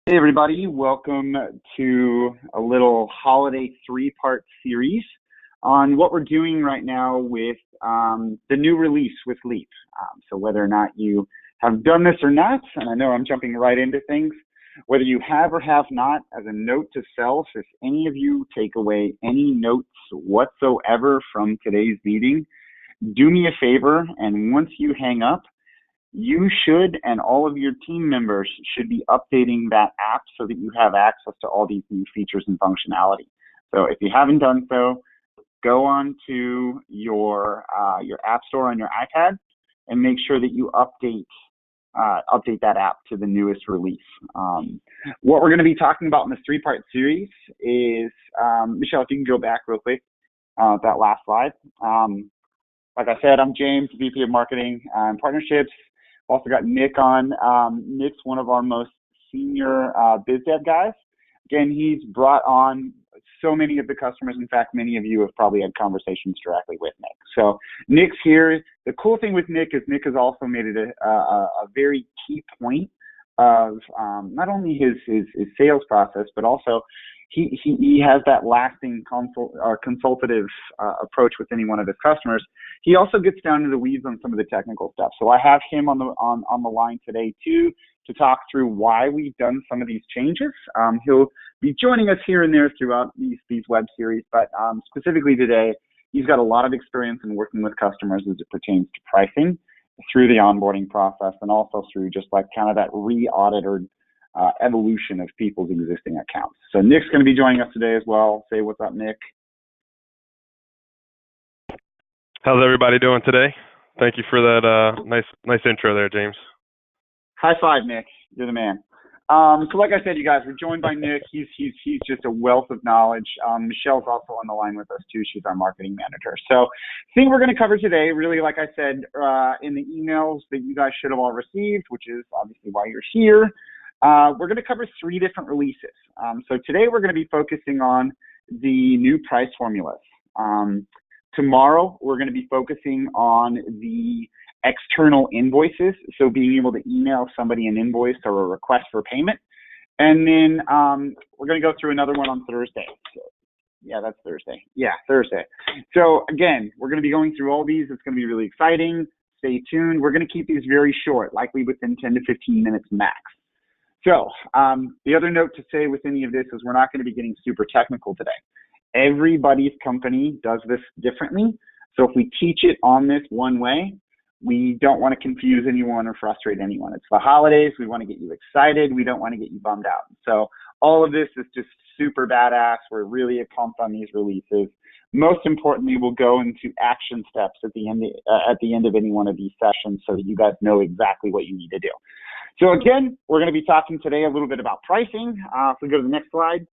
Hey everybody, welcome to a little holiday three-part series on what we're doing right now with the new release with Leap. So whether or not you have done this or not, and I know I'm jumping right into things, whether you have or have not, as a note to self, if any of you take away any notes whatsoever from today's meeting, do me a favor, and once you hang up, you should, and all of your team members should be updating that app so that you have access to all these new features and functionality. So if you haven't done so, go on to your app store on your iPad and make sure that you update that app to the newest release. What we're going to be talking about in this three-part series is, Michelle, if you can go back real quick, that last slide. Like I said, I'm James, VP of Marketing and Partnerships. Also got Nick on. Nick's one of our most senior biz dev guys. Again, he's brought on so many of the customers. In fact, many of you have probably had conversations directly with Nick. So Nick's here. The cool thing with Nick is Nick has also made it a very key point of not only his sales process, but also he has that lasting consultative approach with any one of his customers. He also gets down to the weeds on some of the technical stuff. So I have him on the line today too to talk through why we've done some of these changes. He'll be joining us here and there throughout these web series, but specifically today, he's got a lot of experience in working with customers as it pertains to pricing through the onboarding process and also through just like kind of that re-audit or evolution of people's existing accounts. So Nick's going to be joining us today as well. Say what's up, Nick. How's everybody doing today? Thank you for that nice intro there, James. High five, Nick. You're the man. So like I said, you guys, we're joined by Nick. He's just a wealth of knowledge. Michelle's also on the line with us too. She's our marketing manager. So the thing we're going to cover today, really, like I said, in the emails that you guys should have all received, which is obviously why you're here, we're going to cover 3 different releases. So today we're going to be focusing on the new price formulas. Tomorrow we're going to be focusing on the external invoices, so being able to email somebody an invoice or a request for payment. And then we're going to go through another one on Thursday. So, yeah, that's Thursday. Yeah, Thursday. So again, we're going to be going through all these. It's going to be really exciting. Stay tuned. We're going to keep these very short, likely within 10 to 15 minutes max. So the other note to say with any of this is we're not going to be getting super technical today. Everybody's company does this differently. So if we teach it on this one way, we don't want to confuse anyone or frustrate anyone. It's the holidays. We want to get you excited. We don't want to get you bummed out. So all of this is just super badass. We're really pumped on these releases. Most importantly, we'll go into action steps at the end of any one of these sessions so that you guys know exactly what you need to do. So again, we're going to be talking today a little bit about pricing. If we go to the next slide.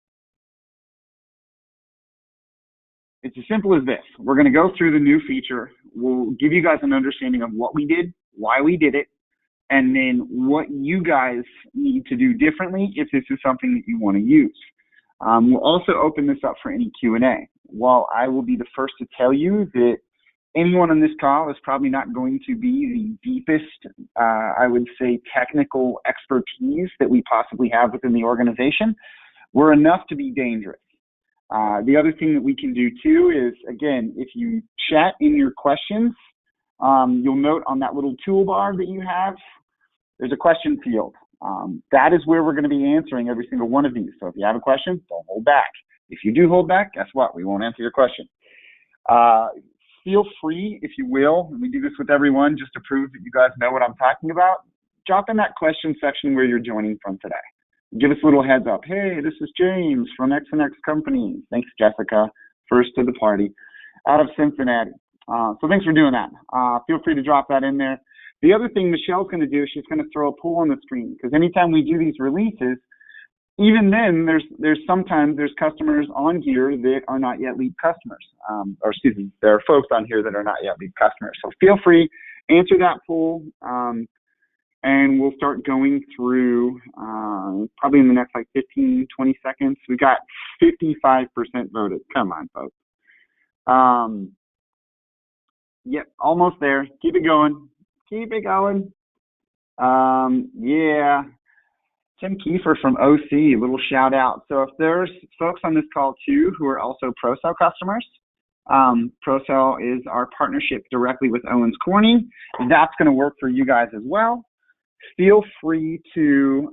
It's as simple as this. We're going to go through the new feature. We'll give you guys an understanding of what we did, why we did it, and then what you guys need to do differently if this is something that you want to use. We'll also open this up for any Q&A. While I will be the first to tell you that anyone on this call is probably not going to be the deepest, I would say, technical expertise that we possibly have within the organization, we're enough to be dangerous. The other thing that we can do too is, again, if you chat in your questions, you'll note on that little toolbar that you have, there's a question field. That is where we're going to be answering every single one of these. So if you have a question, don't hold back. If you do hold back, guess what? We won't answer your question. Feel free, if you will, and we do this with everyone just to prove that you guys know what I'm talking about, drop in that question section where you're joining from today. Give us a little heads up. Hey, this is James from X and X Company. Thanks, Jessica, first to the party, out of Cincinnati. So thanks for doing that. Feel free to drop that in there. The other thing Michelle's going to do is she's going to throw a poll on the screen, because anytime we do these releases, even then, there's customers on here that are not yet Leap customers. Or excuse me, there are folks on here that are not yet Leap customers. So feel free, answer that poll. And we'll start going through probably in the next 15, 20 seconds. We got 55% voted. Come on, folks. Yep, almost there. Keep it going. Keep it going. Yeah. Tim Kiefer from OC, little shout out. So if there's folks on this call too who are also ProCell customers, ProCell is our partnership directly with Owens Corning. That's going to work for you guys as well. Feel free to,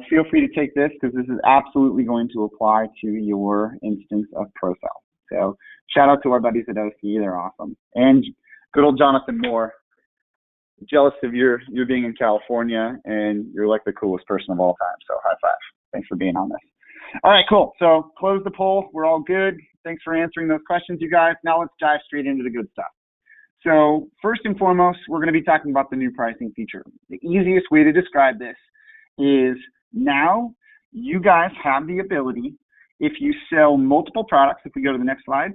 feel free to take this because this is absolutely going to apply to your instance of ProCell. So shout out to our buddies at OC, they're awesome. And good old Jonathan Moore. Jealous of your being in California, and you're like the coolest person of all time. So high five. Thanks for being on this. All right, cool. So close the poll. We're all good. Thanks for answering those questions, you guys. Now let's dive straight into the good stuff. So first and foremost, we're going to be talking about the new pricing feature. The easiest way to describe this is now you guys have the ability, if you sell multiple products, if we go to the next slide,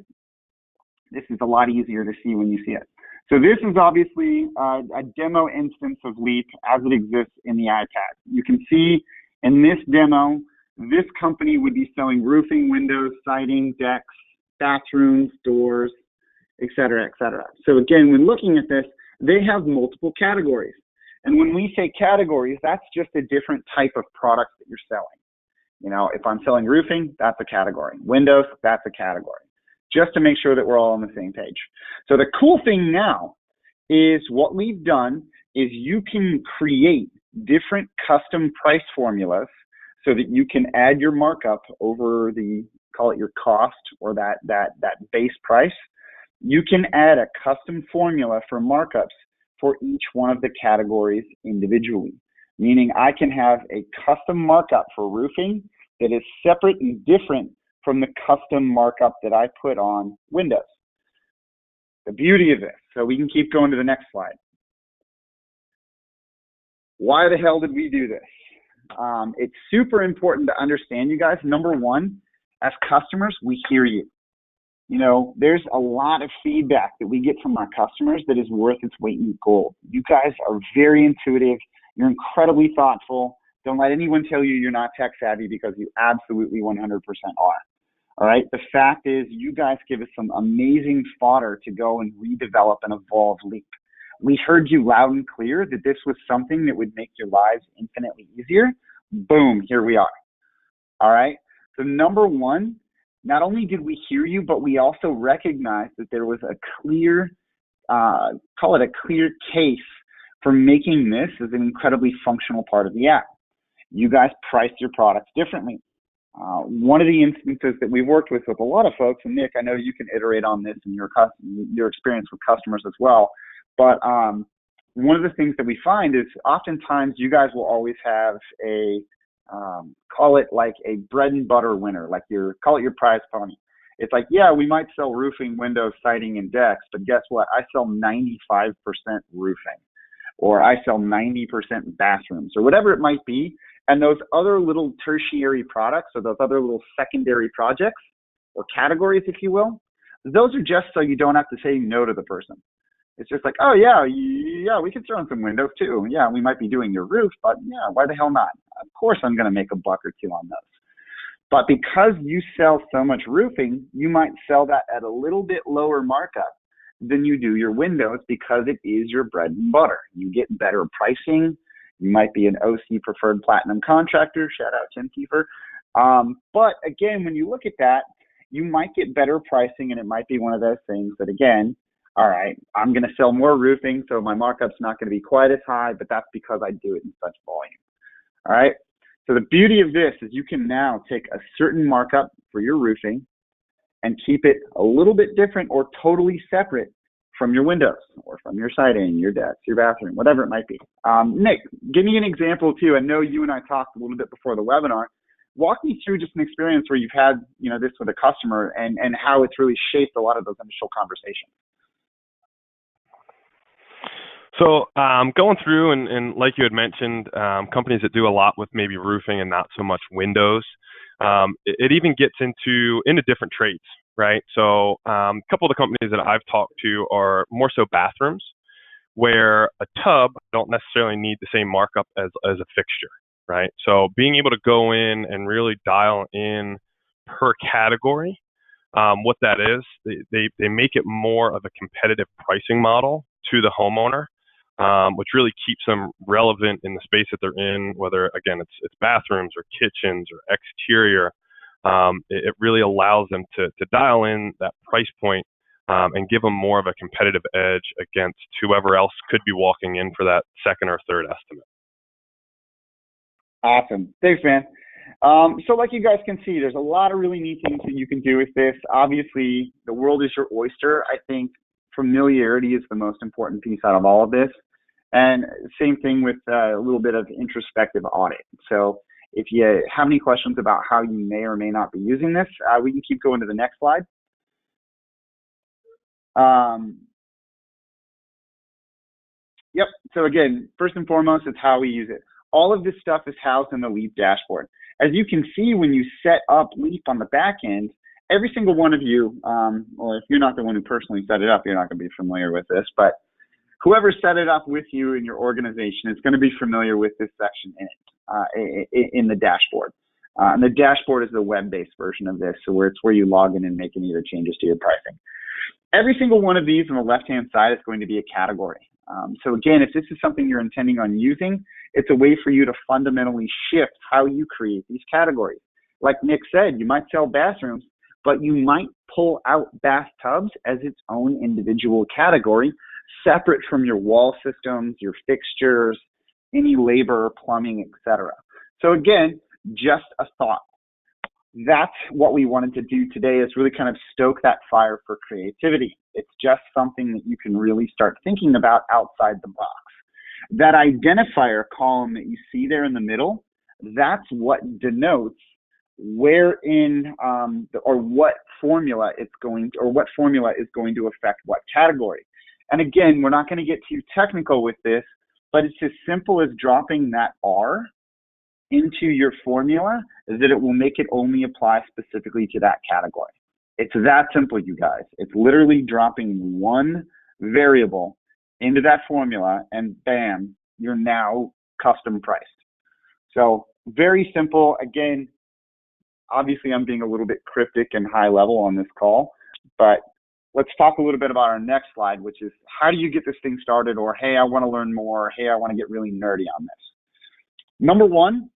this is a lot easier to see when you see it. So this is obviously a demo instance of Leap as it exists in the iPad. You can see in this demo, this company would be selling roofing, windows, siding, decks, bathrooms, doors, et cetera, et cetera. So again, when looking at this, they have multiple categories. And when we say categories, that's just a different type of product that you're selling. You know, if I'm selling roofing, that's a category. Windows, that's a category. Just to make sure that we're all on the same page. So the cool thing now is what we've done is you can create different custom price formulas so that you can add your markup over the, call it your cost or that base price. You can add a custom formula for markups for each one of the categories individually. Meaning I can have a custom markup for roofing that is separate and different from the custom markup that I put on Windows. The beauty of this, so we can keep going to the next slide. Why the hell did we do this? It's super important to understand, you guys. Number one, as customers, we hear you. You know, there's a lot of feedback that we get from our customers that is worth its weight in gold. You guys are very intuitive. You're incredibly thoughtful. Don't let anyone tell you you're not tech savvy because you absolutely 100% are. All right. The fact is, you guys give us some amazing fodder to go and redevelop and evolve Leap. We heard you loud and clear that this was something that would make your lives infinitely easier. Boom, here we are. All right. So number one, not only did we hear you, but we also recognized that there was a clear, call it a clear case for making this as an incredibly functional part of the app. You guys priced your products differently. One of the instances that we've worked with a lot of folks, and Nick, I know you can iterate on this in your experience with customers as well, but one of the things that we find is oftentimes you guys will always have a, call it like a bread and butter winner, like call it your prize pony. It's like, yeah, we might sell roofing, windows, siding, and decks, but guess what? I sell 95% roofing, or I sell 90% bathrooms, or whatever it might be. And those other little tertiary products, or those other little secondary projects or categories, if you will, those are just so you don't have to say no to the person. It's just like, oh, yeah, we could throw in some windows too. Yeah, we might be doing your roof, but yeah, why the hell not? Of course I'm going to make a buck or two on those. But because you sell so much roofing, you might sell that at a little bit lower markup than you do your windows because it is your bread and butter. You get better pricing. You might be an OC preferred platinum contractor. Shout out Tim Kiefer. But again, when you look at that, you might get better pricing, and it might be one of those things that, again, all right, I'm going to sell more roofing, so my markup's not going to be quite as high, but that's because I do it in such volume. All right. So the beauty of this is you can now take a certain markup for your roofing and keep it a little bit different or totally separate from your windows or from your siding, your decks, your bathroom, whatever it might be. Nick, give me an example too. I know you and I talked a little bit before the webinar. Walk me through just an experience where you've had, this with a customer and how it's really shaped a lot of those initial conversations. So going through and like you had mentioned, companies that do a lot with maybe roofing and not so much windows, it even gets into different trades, right? So a couple of the companies that I've talked to are more so bathrooms, where a tub don't necessarily need the same markup as a fixture, right? So being able to go in and really dial in per category, what that is, they make it more of a competitive pricing model to the homeowner. which really keeps them relevant in the space that they're in, whether, again, it's bathrooms or kitchens or exterior. It really allows them to dial in that price point and give them more of a competitive edge against whoever else could be walking in for that second or third estimate. Awesome. Thanks, man. So like you guys can see, there's a lot of really neat things that you can do with this. Obviously, the world is your oyster. I think familiarity is the most important piece out of all of this. And same thing with a little bit of introspective audit. So if you have any questions about how you may or may not be using this, we can keep going to the next slide. Yep. So again, first and foremost, it's how we use it. All of this stuff is housed in the Leap dashboard. As you can see, when you set up Leap on the back end, every single one of you, or if you're not the one who personally set it up, you're not going to be familiar with this, but whoever set it up with you in your organization is going to be familiar with this section in the dashboard. And the dashboard is the web-based version of this, so it's where you log in and make any other changes to your pricing. Every single one of these on the left-hand side is going to be a category. So again, if this is something you're intending on using, it's a way for you to fundamentally shift how you create these categories. Like Nick said, you might sell bathrooms, but you might pull out bathtubs as its own individual category, separate from your wall systems, your fixtures, any labor, plumbing, etc. So again, just a thought. That's what we wanted to do today, is really kind of stoke that fire for creativity. It's just something that you can really start thinking about outside the box. That identifier column that you see there in the middle, that's what denotes where in or what formula it's going to, or what formula is going to affect what category. And again, we're not going to get too technical with this, but it's as simple as dropping that R into your formula, that it will make it only apply specifically to that category. It's that simple, you guys. It's literally dropping one variable into that formula, and bam, you're now custom priced. So very simple. Again, obviously I'm being a little bit cryptic and high level on this call, but let's talk a little bit about our next slide, which is how do you get this thing started, or hey, I want to learn more, or hey, I want to get really nerdy on this. Number one,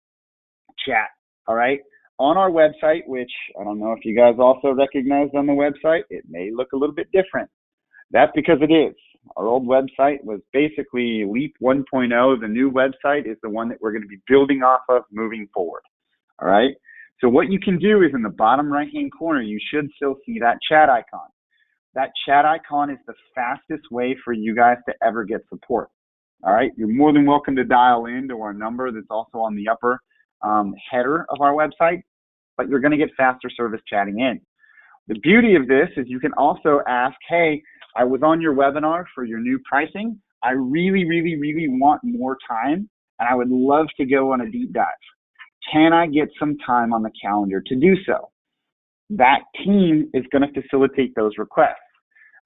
chat. All right. On our website, which I don't know if you guys also recognized on the website, it may look a little bit different. That's because it is. Our old website was basically Leap 1.0. The new website is the one that we're going to be building off of moving forward. All right. So what you can do is in the bottom right-hand corner, you should still see that chat icon. That chat icon is the fastest way for you guys to ever get support. All right. You're more than welcome to dial in to our number that's also on the upper header of our website, but you're going to get faster service chatting in. The beauty of this is you can also ask, hey, I was on your webinar for your new pricing. I really, really, really want more time, and I would love to go on a deep dive. Can I get some time on the calendar to do so? That team is going to facilitate those requests.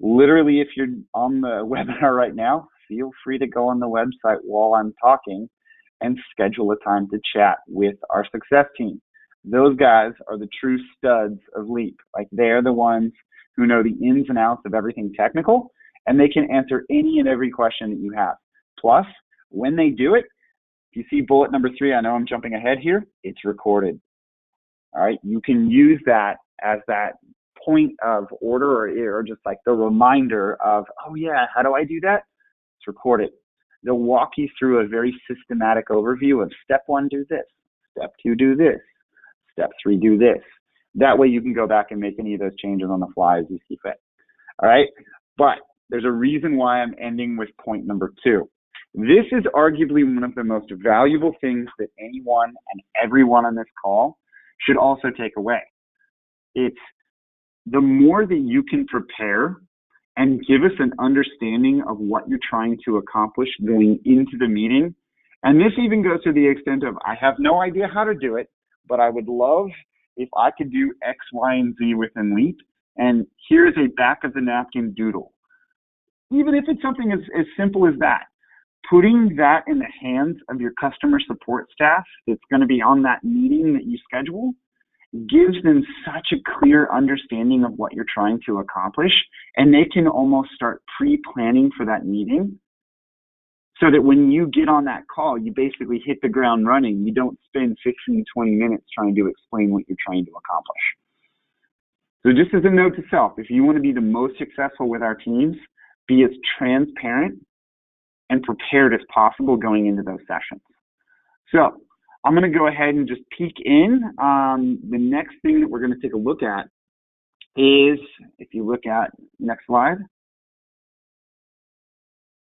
Literally, if you're on the webinar right now, feel free to go on the website while I'm talking and schedule a time to chat with our success team. Those guys are the true studs of Leap. Like, they're the ones who know the ins and outs of everything technical, and they can answer any and every question that you have. Plus, when they do it, if you see bullet number 3, I know I'm jumping ahead here, it's recorded. All right, you can use that as that point of order, or just like the reminder of, oh yeah, how do I do that? It's recorded. They'll walk you through a very systematic overview of step 1, do this, step 2, do this, step 3, do this. That way you can go back and make any of those changes on the fly as you see fit. All right, but there's a reason why I'm ending with point number 2. This is arguably one of the most valuable things that anyone and everyone on this call should also take away. It's the more that you can prepare and give us an understanding of what you're trying to accomplish going into the meeting. And this even goes to the extent of, I have no idea how to do it, but I would love if I could do X, Y, and Z within Leap. And here's a back of the napkin doodle. Even if it's something as simple as that, putting that in the hands of your customer support staff that's going to be on that meeting that you schedule gives them such a clear understanding of what you're trying to accomplish, and they can almost start pre-planning for that meeting so that when you get on that call, you basically hit the ground running. You don't spend 15, 20 minutes trying to explain what you're trying to accomplish. So just as a note to self, if you want to be the most successful with our teams, be as transparent and prepared as possible going into those sessions. So I'm going to go ahead and just peek in. The next thing that we're going to take a look at is, if you look at next slide.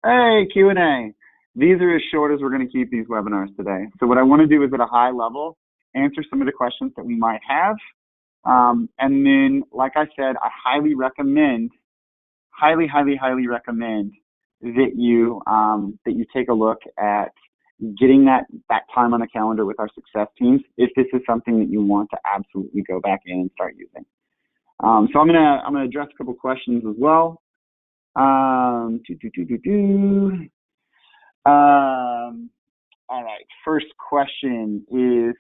Hey, Q&A. These are as short as we're going to keep these webinars today. So what I want to do is at a high level, answer some of the questions that we might have. And then, like I said, I highly recommend that you take a look at getting that time on the calendar with our success teams if this is something that you want to absolutely go back in and start using. So I'm gonna address a couple questions as well. All right, first question is,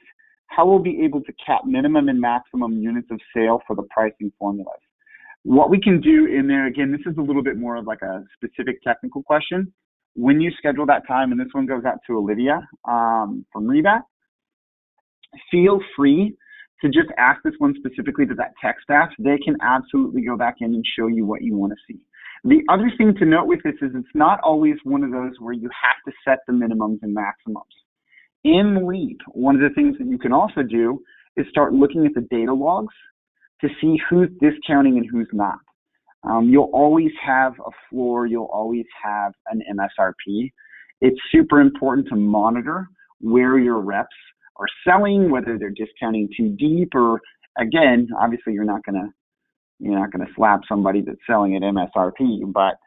how will we be able to cap minimum and maximum units of sale for the pricing formulas? What we can do in there, again, this is a little bit more of like a specific technical question. When you schedule that time, and this one goes out to Olivia from Rebat, feel free to just ask this one specifically to that tech staff. They can absolutely go back in and show you what you want to see. The other thing to note with this is it's not always one of those where you have to set the minimums and maximums. In Leap, one of the things that you can also do is start looking at the data logs to see who's discounting and who's not. You'll always have a floor, you'll always have an MSRP. It's super important to monitor where your reps are selling, whether they're discounting too deep, or again, obviously you're not gonna slap somebody that's selling at MSRP, but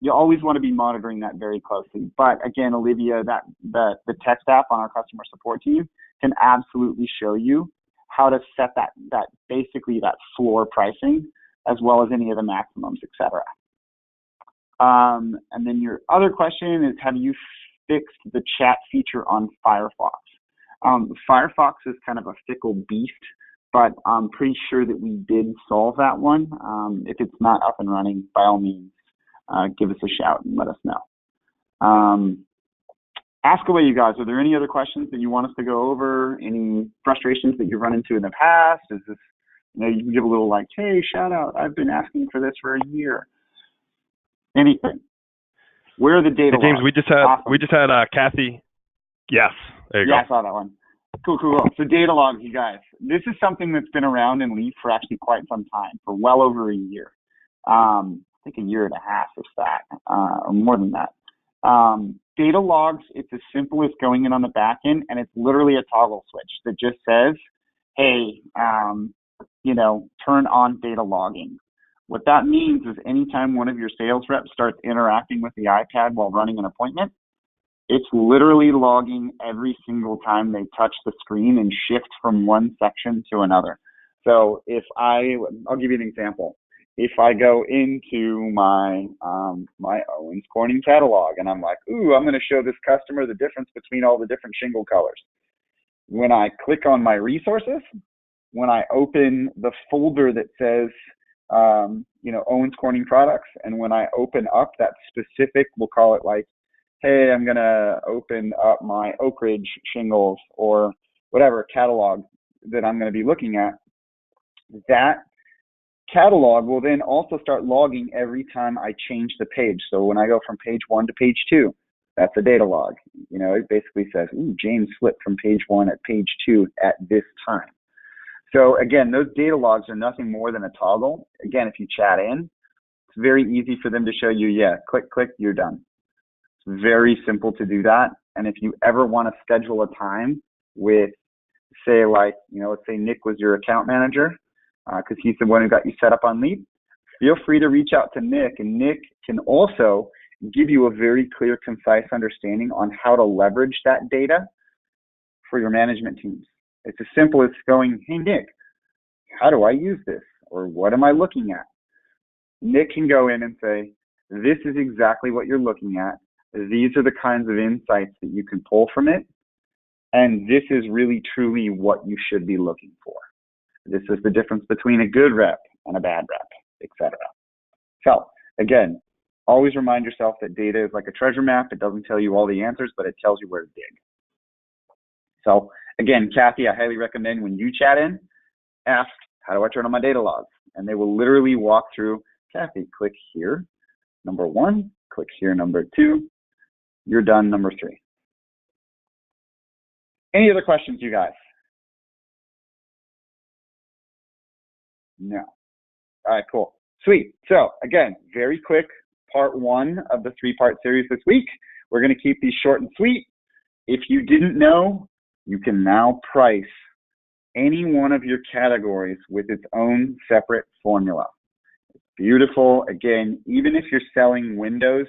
you always want to be monitoring that very closely. But again, Olivia, the tech staff on our customer support team can absolutely show you how to set that basically that floor pricing, as well as any of the maximums, etc. And then your other question is, have you fixed the chat feature on Firefox? Firefox is kind of a fickle beast, but I'm pretty sure that we did solve that one. If it's not up and running, by all means, give us a shout and let us know. Ask away, you guys. Are there any other questions that you want us to go over? Any frustrations that you've run into in the past? Is this, you can give a little like, hey, shout out, I've been asking for this for a year. Anything. Where are the data James, logs? we just had Kathy. Yes, there you go. Yeah, I saw that one. Cool. So data logs, you guys. This is something that's been around in Leap for actually quite some time, for well over a year. I think a year and a half, if that, or more than that. Data logs, it's as simple as going in on the back end, and it's literally a toggle switch that just says, hey, turn on data logging. What that means is anytime one of your sales reps starts interacting with the iPad while running an appointment, it's literally logging every single time they touch the screen and shift from one section to another. So I'll give you an example. If I go into my Owens Corning catalog and I'm like, I'm going to show this customer the difference between all the different shingle colors. When I click on my resources, when I open the folder that says, Owens Corning products, and when I open up that specific, we'll call it like, hey, I'm going to open up my Oak Ridge shingles or whatever catalog that I'm going to be looking at, that catalog will then also start logging every time I change the page. So when I go from page 1 to page 2, that's a data log. It basically says, James flipped from page 1 at page 2 at this time. So again, those data logs are nothing more than a toggle. Again, if you chat in, it's very easy for them to show you, click, you're done. It's very simple to do that. And if you ever want to schedule a time with, say, like, let's say Nick was your account manager, because he's the one who got you set up on Leap, feel free to reach out to Nick, and Nick can also give you a very clear, concise understanding on how to leverage that data for your management teams. It's as simple as going, hey, Nick, how do I use this? Or what am I looking at? Nick can go in and say, this is exactly what you're looking at. These are the kinds of insights that you can pull from it. And this is really, truly what you should be looking for. This is the difference between a good rep and a bad rep, etc. So again, Always remind yourself that data is like a treasure map. It doesn't tell you all the answers, but it tells you where to dig. So again, Kathy, I highly recommend when you chat in, ask, how do I turn on my data logs? And they will literally walk through, Kathy, click here, number 1, click here, number 2, you're done, number 3. Any other questions, you guys? No. All right, cool. Sweet. So again, very quick, part 1 of the 3-part series this week. We're going to keep these short and sweet. If you didn't know, you can now price any one of your categories with its own separate formula. Beautiful. Again, even if you're selling windows,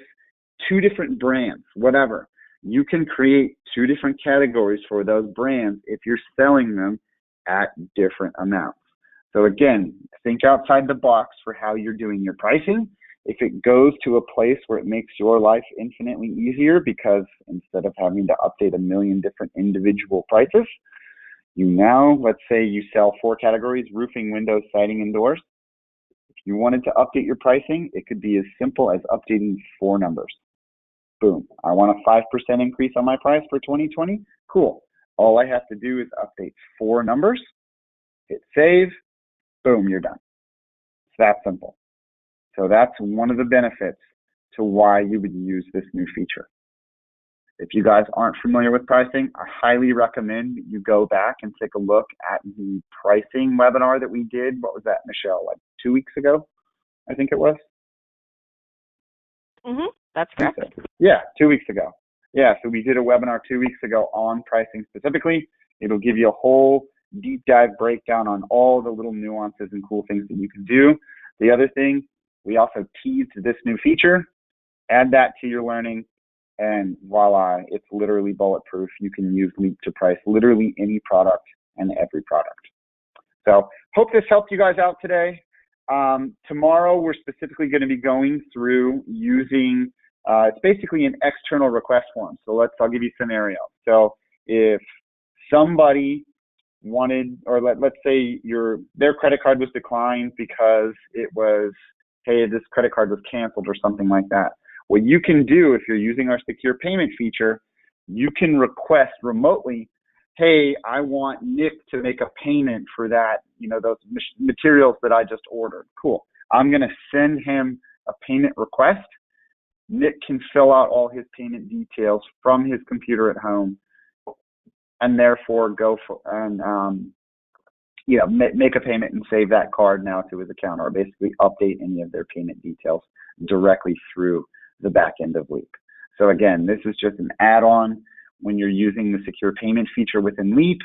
2 different brands, whatever, you can create 2 different categories for those brands if you're selling them at different amounts. So again, think outside the box for how you're doing your pricing. If it goes to a place where it makes your life infinitely easier, because instead of having to update a million different individual prices, you now, let's say you sell 4 categories: roofing, windows, siding, and doors. If you wanted to update your pricing, it could be as simple as updating 4 numbers. Boom. I want a 5% increase on my price for 2020. Cool. All I have to do is update 4 numbers, hit save, boom, you're done. It's that simple. So that's one of the benefits to why you would use this new feature. If you guys aren't familiar with pricing, I highly recommend you go back and take a look at the pricing webinar that we did. What was that, Michelle? Like 2 weeks ago, I think it was. That's correct. Yeah, 2 weeks ago. Yeah, so we did a webinar 2 weeks ago on pricing specifically. It'll give you a whole deep dive breakdown on all the little nuances and cool things that you can do. The other thing, we also teased this new feature. Add that to your learning, and voila, it's literally bulletproof. You can use Leap to price literally any product and every product. So hope this helped you guys out today. Tomorrow, we're specifically going to be going through using, it's basically an external request form. So I'll give you a scenario. So if somebody wanted, or let's say their credit card was declined because it was, hey, this credit card was canceled or something like that. What you can do if you're using our secure payment feature, you can request remotely, hey, I want Nick to make a payment for that, those materials that I just ordered. Cool. I'm going to send him a payment request. Nick can fill out all his payment details from his computer at home, and therefore make a payment and save that card now to his account, or basically update any of their payment details directly through the back end of Leap. So again, this is just an add-on when you're using the secure payment feature within Leap,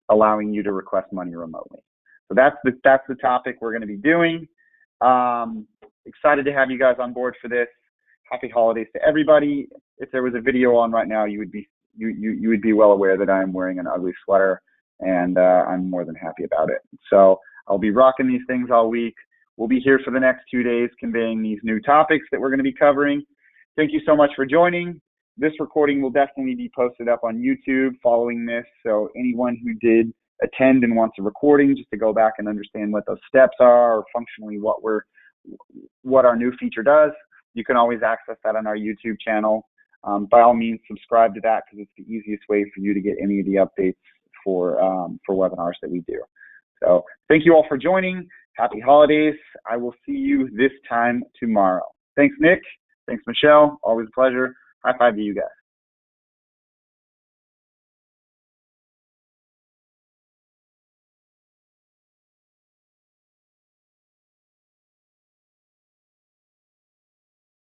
allowing you to request money remotely. So that's the topic we're going to be doing. Excited to have you guys on board for this. Happy holidays to everybody. If there was a video on right now, you would be well aware that I am wearing an ugly sweater, and I'm more than happy about it. So I'll be rocking these things all week. We'll be here for the next 2 days conveying these new topics that we're going to be covering. Thank you so much for joining. This recording will definitely be posted up on YouTube following this. So anyone who did attend and wants a recording just to go back and understand what those steps are, or functionally what our new feature does, you can always access that on our YouTube channel. By all means, subscribe to that, because it's the easiest way for you to get any of the updates for webinars that we do. So thank you all for joining. Happy holidays. I will see you this time tomorrow. Thanks, Nick. Thanks, Michelle. Always a pleasure. High five to you guys.